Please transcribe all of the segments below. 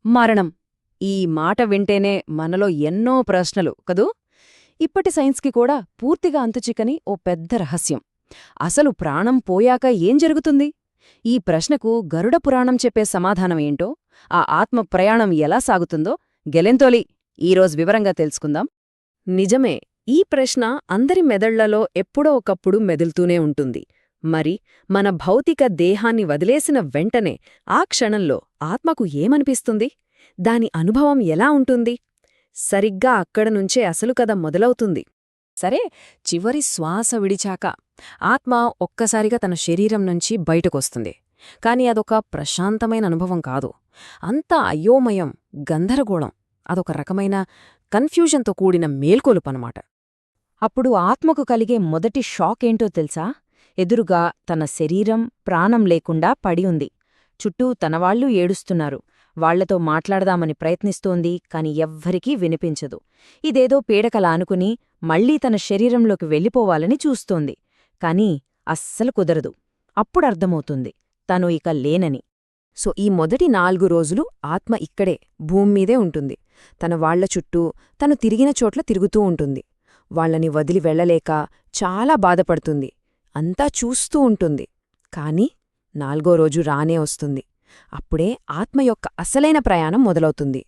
మరణం. ఈ మాట వింటేనే మనలో ఎన్నో ప్రశ్నలు కదూ. ఇప్పటి సైన్స్కి కూడా పూర్తిగా అంతుచిక్కని ఓ పెద్ద రహస్యం. అసలు ప్రాణం పోయాక ఏం జరుగుతుంది? ఈ ప్రశ్నకు గరుడ పురాణం చెప్పే సమాధానమేంటో, ఆ ఆత్మ ప్రయాణం ఎలా సాగుతుందో గెలెంతోలి ఈరోజు వివరంగా తెలుసుకుందాం. నిజమే, ఈ ప్రశ్న అందరి మెదళ్లలో ఎప్పుడో ఒకప్పుడు మెదులుతూనే ఉంటుంది. మరి మన భౌతిక దేహాన్ని వదిలేసిన వెంటనే ఆ క్షణంలో ఆత్మకు ఏమనిపిస్తుంది? దాని అనుభవం ఎలా ఉంటుంది? సరిగ్గా అక్కడనుంచే అసలు కథ మొదలవుతుంది. సరే, చివరి శ్వాస విడిచాక ఆత్మ ఒక్కసారిగా తన శరీరం నుంచి బయటకొస్తుంది. కాని అదొక ప్రశాంతమైన అనుభవం కాదు. అంతా అయోమయం, గందరగోళం, అదొక రకమైన కన్ఫ్యూజన్తో కూడిన మేల్కొలుపనమాట. అప్పుడు ఆత్మకు కలిగే మొదటి షాక్ ఏంటో తెలుసా? ఎదురుగా తన శరీరం ప్రాణం లేకుండా పడి ఉంది. చుట్టూ తనవాళ్లూ ఏడుస్తున్నారు. వాళ్లతో మాట్లాడదామని ప్రయత్నిస్తోంది, కాని ఎవ్వరికీ వినిపించదు. ఇదేదో పీడకల అనుకుని మళ్లీ తన శరీరంలోకి వెళ్ళిపోవాలని చూస్తోంది. కాని అస్సలు కుదరదు. అప్పుడర్థమవుతుంది తను ఇక లేనని. సో ఈ మొదటి 4 రోజులు ఆత్మ ఇక్కడే భూమ్మీదే ఉంటుంది. తన వాళ్ల చుట్టూ తను తిరిగిన చోట్ల తిరుగుతూ ఉంటుంది. వాళ్లని వదిలి వెళ్లలేక చాలా బాధపడుతుంది. అంతా చూస్తూ ఉంటుంది. కాని 4వ రోజు రానే వస్తుంది. అప్పుడే ఆత్మ యొక్క అసలైన ప్రయాణం మొదలవుతుంది.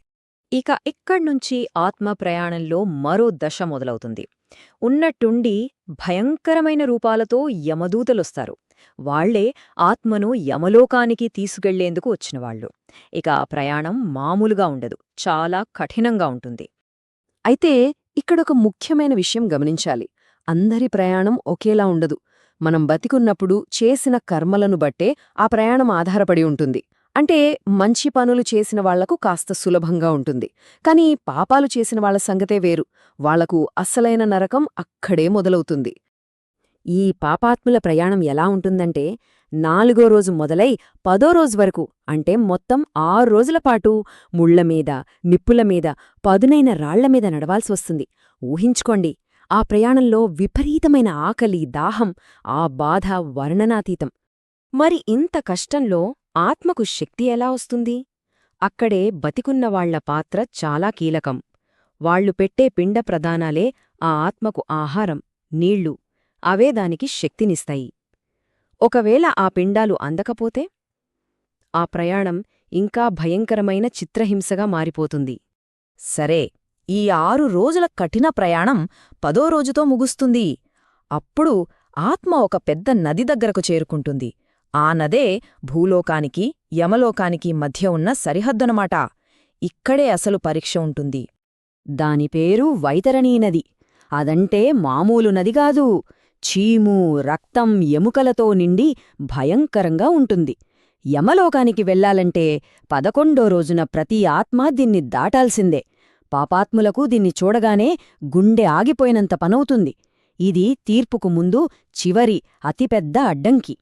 ఇక ఇక్కడ్నుంచి ఆత్మ ప్రయాణంలో మరో దశ మొదలవుతుంది. ఉన్నట్టుండి భయంకరమైన రూపాలతో యమదూతలొస్తారు. వాళ్లే ఆత్మను యమలోకానికి తీసుకెళ్లేందుకు వచ్చినవాళ్లు. ఇక ఆ ప్రయాణం మామూలుగా ఉండదు, చాలా కఠినంగా ఉంటుంది. అయితే ఇక్కడొక ముఖ్యమైన విషయం గమనించాలి. అందరి ప్రయాణం ఒకేలా ఉండదు. మనం బతికున్నప్పుడు చేసిన కర్మలను బట్టే ఆ ప్రయాణం ఆధారపడి ఉంటుంది. అంటే మంచి పనులు చేసిన వాళ్లకు కాస్త సులభంగా ఉంటుంది. కాని పాపాలు చేసిన వాళ్ల సంగతే వేరు. వాళ్లకు అస్సలైన నరకం అక్కడే మొదలవుతుంది. ఈ పాపాత్ముల ప్రయాణం ఎలా ఉంటుందంటే, 4వ రోజు మొదలై 10వ రోజు వరకు, అంటే మొత్తం 6 రోజులపాటు ముళ్లమీద, నిప్పులమీద, పదునైన రాళ్లమీద నడవాల్సి వస్తుంది. ఊహించుకోండి, ఆ ప్రయాణంలో విపరీతమైన ఆకలి, దాహం, ఆ బాధ వర్ణనాతీతం. మరి ఇంత కష్టంలో ఆత్మకు శక్తి ఎలా వస్తుంది? అక్కడే బతికున్నవాళ్ల పాత్ర చాలా కీలకం. వాళ్లు పెట్టే పిండ ప్రదానాలే ఆ ఆత్మకు ఆహారం, నీళ్లు. అవే దానికి శక్తినిస్తాయి. ఒకవేళ ఆ పిండాలు అందకపోతే ఆ ప్రయాణం ఇంకా భయంకరమైన చిత్రహింసగా మారిపోతుంది. సరే, ఈ 6 రోజుల కఠిన ప్రయాణం 10వ రోజుతో ముగుస్తుంది. అప్పుడు ఆత్మ ఒక పెద్ద నది దగ్గరకు చేరుకుంటుంది. ఆ నదే భూలోకానికి, యమలోకానికి మధ్య ఉన్న సరిహద్దనమాట. ఇక్కడే అసలు పరీక్ష ఉంటుంది. దాని పేరు వైతరణీ నది. అదంటే మామూలు నదిగాదు. చీము, రక్తం, ఎముకలతో నిండి భయంకరంగా ఉంటుంది. యమలోకానికి వెళ్లాలంటే 11వ రోజున ప్రతి ఆత్మా దీన్ని దాటాల్సిందే. పాపాత్ములకు దీన్ని చూడగానే గుండె ఆగిపోయినంత పనవుతుంది. ఇది తీర్పుకు ముందు చివరి అతిపెద్ద అడ్డంకి.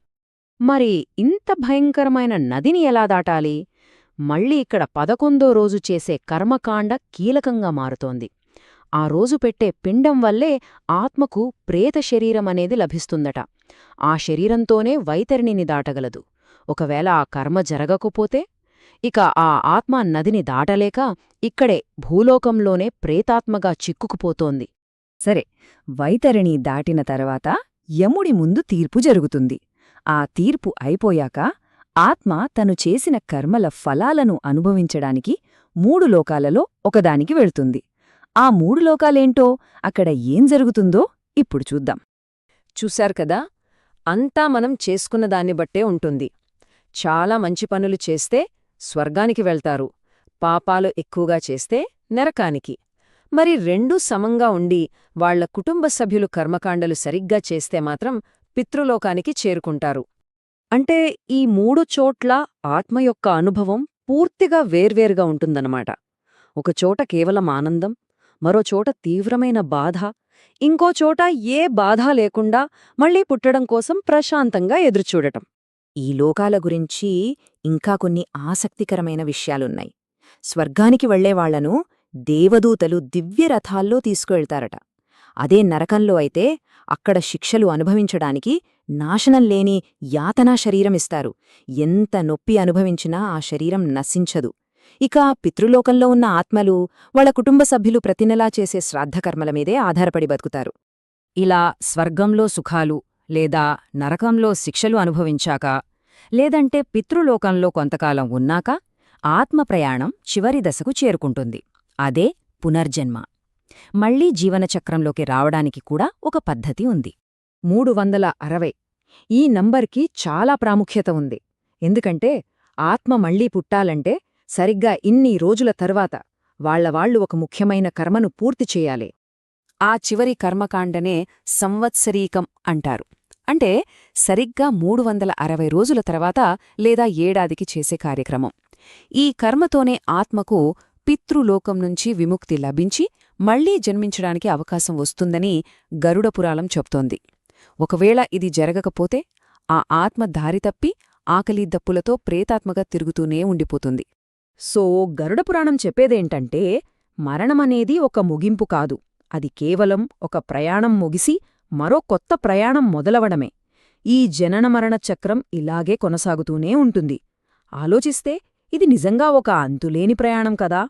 మరి ఇంత భయంకరమైన నదిని ఎలా దాటాలి? మళ్ళీ ఇక్కడ 11వ రోజు చేసే కర్మకాండ కీలకంగా మారుతోంది. ఆ రోజు పెట్టే పిండం వల్లే ఆత్మకు ప్రేత శరీరమనేది లభిస్తుందట. ఆ శరీరంతోనే వైతరిణిని దాటగలదు. ఒకవేళ ఆ కర్మ జరగకపోతే ఇక ఆ ఆత్మ నదిని దాటలేక ఇక్కడే భూలోకంలోనే ప్రేతాత్మగా చిక్కుకుపోతోంది. సరే, వైతరిణి దాటిన తర్వాత యముడి ముందు తీర్పు జరుగుతుంది. ఆ తీర్పు అయిపోయాక ఆత్మ తను చేసిన కర్మల ఫలాలను అనుభవించడానికి 3 లోకాలలో ఒకదానికి వెళ్తుంది. ఆ 3 లోకాలేంటో, అక్కడ ఏం జరుగుతుందో ఇప్పుడు చూద్దాం. చూశారు కదా, అంతా మనం చేసుకున్న దాన్ని బట్టే ఉంటుంది. చాలా మంచి పనులు చేస్తే స్వర్గానికి వెళ్తారు, పాపాలు ఎక్కువగా చేస్తే నరకానికి. మరి రెండూ సమంగా ఉండి వాళ్ల కుటుంబ సభ్యులు కర్మకాండలు సరిగ్గా చేస్తే మాత్రం పితృలోకానికి చేరుకుంటారు. అంటే ఈ 3 చోట్ల ఆత్మ యొక్క అనుభవం పూర్తిగా వేర్వేరుగా ఉంటుందన్నమాట. ఒకచోట కేవలం ఆనందం, మరోచోట తీవ్రమైన బాధ, ఇంకోచోట ఏ బాధ లేకుండా మళ్లీ పుట్టడం కోసం ప్రశాంతంగా ఎదురుచూడటం. ఈ లోకాల గురించి ఇంకా కొన్ని ఆసక్తికరమైన విషయాలున్నాయి. స్వర్గానికి వెళ్లేవాళ్లను దేవదూతలు దివ్యరథాల్లో తీసుకువెళ్తారట. అదే నరకంలో అయితే అక్కడ శిక్షలు అనుభవించడానికి నాశనం లేని యాతనా శరీరమిస్తారు. ఎంత నొప్పి అనుభవించినా ఆ శరీరం నశించదు. ఇక పితృలోకంలో ఉన్న ఆత్మలు వాళ్ళ కుటుంబ సభ్యులు ప్రతి నెలా చేసే శ్రాద్ధకర్మల మీదే ఆధారపడి బతుకుతారు. ఇలా స్వర్గంలో సుఖాలు లేదా నరకంలో శిక్షలు అనుభవించాక లేదంటే పితృలోకంలో కొంతకాలం ఉన్నాక ఆత్మ ప్రయాణం చివరి దశకు చేరుకుంటుంది. అదే పునర్జన్మ. మళ్లీ జీవనచక్రంలోకి రావడానికి కూడా ఒక పద్ధతి ఉంది. 360 ఈ నంబర్కి చాలా ప్రాముఖ్యత ఉంది. ఎందుకంటే ఆత్మ మళ్లీ పుట్టాలంటే సరిగ్గా ఇన్ని రోజుల తరువాత వాళ్లు ఒక ముఖ్యమైన కర్మను పూర్తి చేయాలి. ఆ చివరి కర్మకాండనే సంవత్సరీకం అంటారు. అంటే సరిగ్గా 360 రోజుల తర్వాత లేదా ఏడాదికి చేసే కార్యక్రమం. ఈ కర్మతోనే ఆత్మకు పితృలోకం నుంచి విముక్తి లభించి మళ్లీ జన్మించడానికి అవకాశం వస్తుందని గరుడపురాణం చెప్తోంది. ఒకవేళ ఇది జరగకపోతే ఆ ఆత్మ దారితప్పి ఆకలి దప్పులతో ప్రేతాత్మగా తిరుగుతూనే ఉండిపోతుంది. సో గరుడపురాణం చెప్పేదేంటంటే మరణమనేది ఒక ముగింపు కాదు, అది కేవలం ఒక ప్రయాణం ముగిసి మరో కొత్త ప్రయాణం మొదలవడమే. ఈ జననమరణ చక్రం ఇలాగే కొనసాగుతూనే ఉంటుంది. ఆలోచిస్తే ఇది నిజంగా ఒక అంతులేని ప్రయాణం కదా.